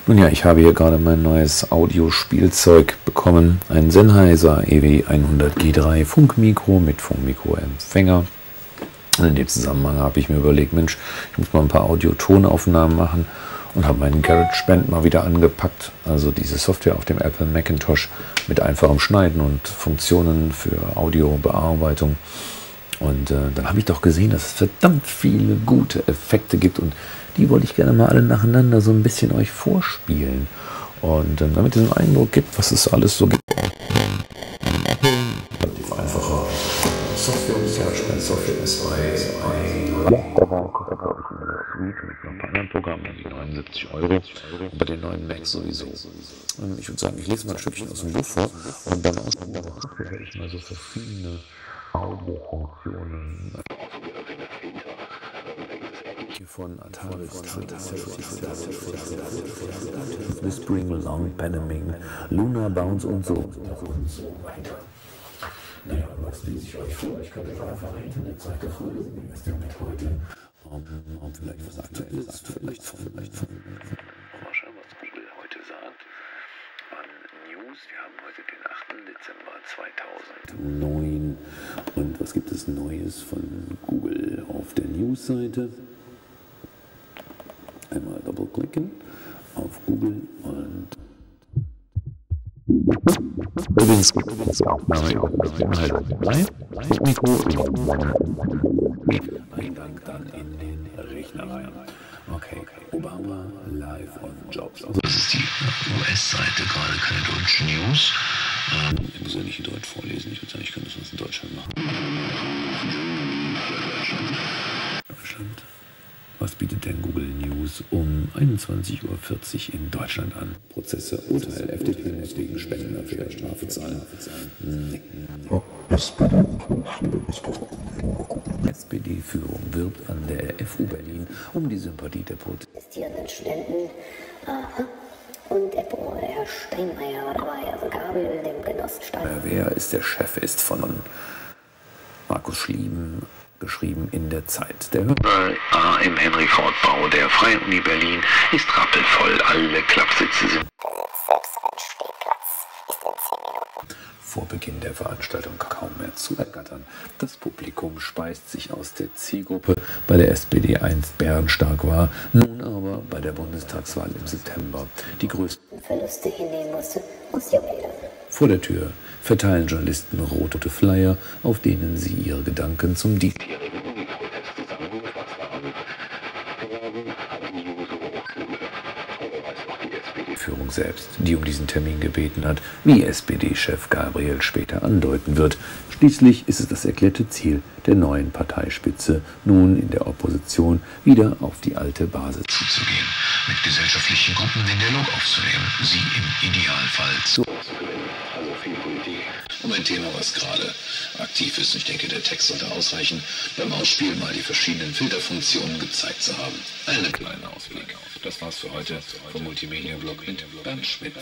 Nun ja, ich habe hier gerade mein neues Audiospielzeug bekommen. Ein Sennheiser EW100G3 Funkmikro mit Funkmikroempfänger. Und in dem Zusammenhang habe ich mir überlegt, Mensch, ich muss mal ein paar Audio-Tonaufnahmen machen und habe meinen GarageBand mal wieder angepackt. Also diese Software auf dem Apple Macintosh mit einfachem Schneiden und Funktionen für Audiobearbeitung. Und dann habe ich doch gesehen, dass es verdammt viele gute Effekte gibt und die wollte ich gerne mal alle nacheinander so ein bisschen euch vorspielen. Und damit ihr einen Eindruck gibt, was es alles so gibt. Einfache Software, Software ist bei glaube ich, in der Suite mit noch ein paar anderen Programmen, die 79 €. Und bei den neuen Macs sowieso. Ich würde sagen, ich lese mal ein Stückchen aus dem Buch vor und beim Ausprobieren werde ich mal so verschiedene Audiofunktionen von Atari Whispering, Long Panaming, Lunar Bounce und so weiter. Naja, was lese ich euch vor? Ich könnte einfach eine Internetseite vorlesen, die ist ja mit heute. Vielleicht was Aktuelles, vielleicht von. Mal schauen, was Google heute sagt. An News, wir haben heute den 8. Dezember 2009. Und was gibt es Neues von Google auf der News-Seite? Einmal doppelklicken auf Google und übrigens Aufnahme über Inhalt 3 und Mikro Eingang dann in den Rechner rein. Okay, Obama live on Jobs. Also das ist die US-Seite, gerade keine deutschen News. Ich muss ja nicht in Deutsch vorlesen, ich würde sagen, ich könnte das in Deutschland machen. Deutschland. Was bietet denn Google News um 21:40 Uhr in Deutschland an? Prozesse, Urteil, FDP muss wegen Spendenaffäre Strafe zahlen. Nee. SPD-Führung wirbt an der FU Berlin um die Sympathie der protestierenden Studenten. Und der Herr Steinmeier war dabei, also Gabriel, dem Genoss Steinmeier. Wer ist der Chef, ist von Markus Schlieben, geschrieben in der Zeit. Der im Henry-Ford-Bau der Freien Uni Berlin ist rappelvoll. Alle Klappsitze sind. Selbst ein Stehplatz ist in 10 Minuten vor Beginn der Veranstaltung kaum mehr zu ergattern. Das Publikum speist sich aus der Zielgruppe, bei der SPD einst bärenstark war, nun aber bei der Bundestagswahl im September die größten Verluste hinnehmen musste, muss ja wieder. Vor der Tür verteilen Journalisten rote Flyer, auf denen sie ihre Gedanken zum diesjährigen Uni-Protest zusammengefasst haben. Die SPD-Führung selbst, die um diesen Termin gebeten hat, wie SPD-Chef Gabriel später andeuten wird. Schließlich ist es das erklärte Ziel der neuen Parteispitze, nun in der Opposition wieder auf die alte Basis zuzugehen, mit gesellschaftlichen Gruppen den Dialog aufzunehmen, sie im Idealfall zu also viel Politik. Um ein Thema, was gerade aktiv ist. Ich denke, der Text sollte ausreichen, beim Ausspielen mal die verschiedenen Filterfunktionen gezeigt zu haben. Einen kleinen Ausblick. Das war's für heute vom Multimedia-Blog mit Bernd Schmidt.